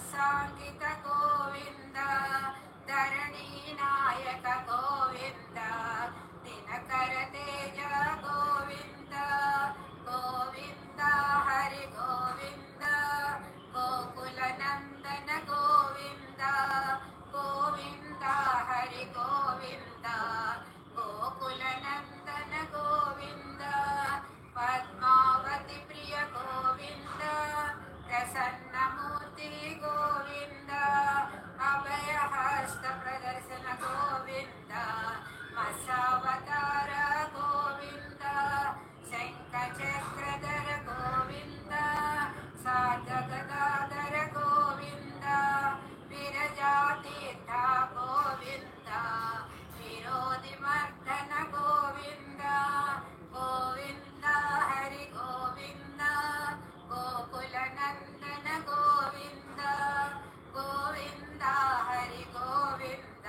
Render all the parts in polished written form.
ಸಾಂಗಿತ ಗೋವಿಂದ ಧರಣಿ ನಾಯಕ ಗೋವಿಂದ ದಿನಕರ ತೇಜ ಗೋವಿಂದ ಗೋವಿಂದ ಹರಿ ಗೋವಿಂದ ಗೋಕುಲ ನಂದನ ಗೋವಿಂದ ಗೋವಿಂದ ಹರಿ ಗೋವಿಂದ ಗೋಕುಲ ನಂದನ ಗೋವಿಂದ ಪದ್ಮಾವತಿ ಪ್ರಿಯ ಗೋವಿಂದ ಪ್ರಸನ್ನ ಮೂರ್ತಿ ಗೋವಿಂದ ಅಭಯ ಹಸ್ತ ಪ್ರದರ್ಶನ ಗೋವಿಂದ ಮತ್ಸ್ಯಾವತಾರ ಗೋವಿಂದ ಶಂಖ ಚಕ್ರಧರ ಗೋವಿಂದ ಸಾಧಗದಾಧರ ಗೋವಿಂದ ವಿರಜಾತೀರ್ಥ ಗೋವಿಂದ ವಿರೋಧಿ ಮರ್ದನ ಗೋವಿಂದ ಗೋವಿಂದ ಹರಿ ಗೋವಿಂದ ಗೋಕುಲ ನಂದನ ಗೋವಿಂದ ಗೋವಿಂದ ಹರಿ ಗೋವಿಂದ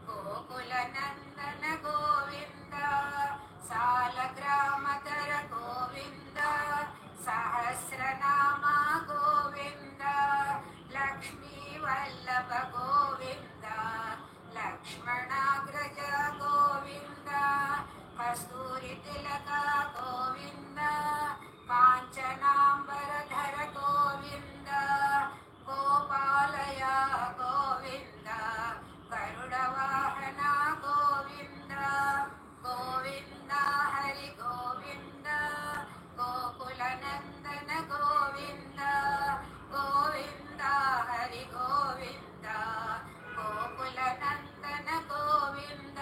ಗೋಕುಲ ನಂದನ ಗೋವಿಂದ ಸಾಲಗ್ರಾಮಧರ ಗೋವಿಂದ ಸಹಸ್ರನಾಮ ಗೋವಿಂದ ಲಕ್ಷ್ಮೀ ವಲ್ಲಭ ಗೋವಿಂದ ಲಕ್ಷ್ಮಣಾಗ್ರಜ ಗೋವಿಂದ ಕಸ್ತೂರಿ ತಿಲಕ ಗೋವಿಂದ ಕಾಂಚನಾಂಬರಧರ ಗೋವಿಂದ ಗೋಪಾಲಯ ಗೋವಿಂದ ಗರುಡ ವಾಹನ ಗೋವಿಂದ ಗೋವಿಂದ ಹರಿ ಗೋವಿಂದ ಗೋಕುಲ ನಂದನ ಗೋವಿಂದ ಗೋವಿಂದ ಹರಿ ಗೋವಿಂದ ಗೋಕುಲ ನಂದನ ಗೋವಿಂದ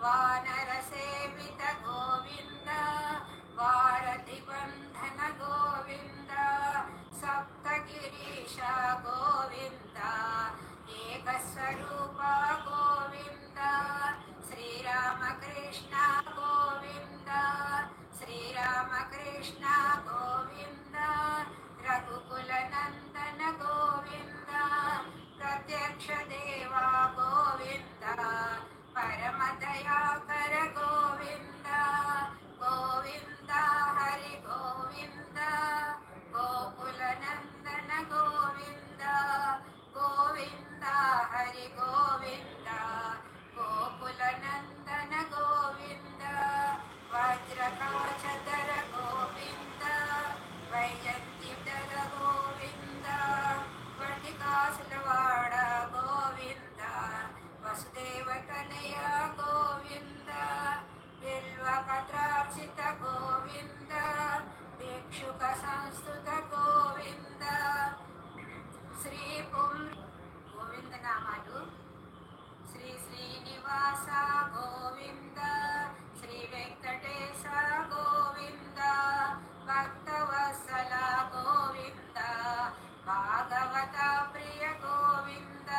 ವಾನರ ಸೇವಿತ ಗೋವಿಂದ ವಾರಧಿ ಬಂಧನ ಗೋವಿಂದ ಸಪ್ತಗಿರೀಶ ಗೋವಿಂದ ಏಕಸ್ವರೂಪ ಗೋವಿಂದ ಶ್ರೀರಾಮಕೃಷ್ಣ ಗೋವಿಂದ ಶ್ರೀರಾಮಕೃಷ್ಣ ಗೋವಿಂದ ರಘುಕುಲ ನಂದನ ಗೋವಿಂದ ಪ್ರತ್ಯಕ್ಷ ದೇವ ಗೋವಿಂದ ಪರಮ ದಯಾಕರ ಗೋವಿಂದ ಗೋವಿಂದ ಹರಿ ಗೋವಿಂದ ಗೋಕುಲ ನಂದನ ಗೋವಿಂದ ಗೋವಿಂದ ಹರಿ ಗೋವಿಂದ ಗೋಕುಲ ನಂದನ ಗೋವಿಂದ ವಜ್ರಕವಚಧರ ಗೋವಿಂದ ವೈಜಂತ್ಯುಧರ ಗೋವಿಂದ ವಟಿಕಾಸುರವಾಡ ಗೋವಿಂದ ವಸುದೇವ ತನಯ ಗೋವಿಂದ ಬಿಲ್ವಪತ್ರಾರ್ಚಿತ ಗೋವಿಂದ ಭಿಕ್ಷುಕ ಸಂಸ್ತುತ ಗೋವಿಂದ శ్రీ గోవింద నామాలు శ్రీ శ్రీనివాస గోవింద శ్రీ వెంకటేశ గోవింద భక్తవత్సల గోవింద భాగవత ప్రియ గోవింద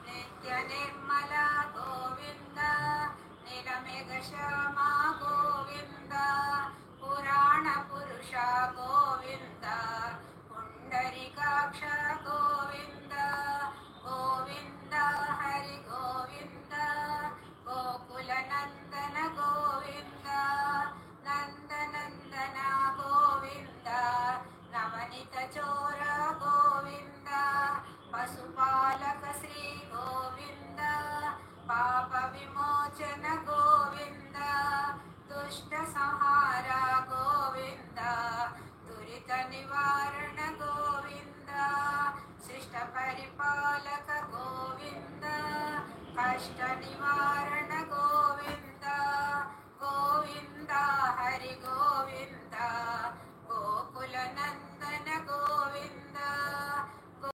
నిత్య నిర్మల గోవింద నిరమేఘ శ్యామ గోవింద పురాణ పురుష గోవింద పుండరీకాక్ష గోవింద గోవింద హరి గోవింద గోకుల నందన గోవింద నందనందన గోవింద నవనిత చోర గోవింద పశుపాలక శ్రీ గోవింద పాప విమోచన గోవింద దుష్ట సంహార గోవింద దురిత నివారణ గోవింద శిష్ట పరిపాలక గోవింద కష్ట నివారణ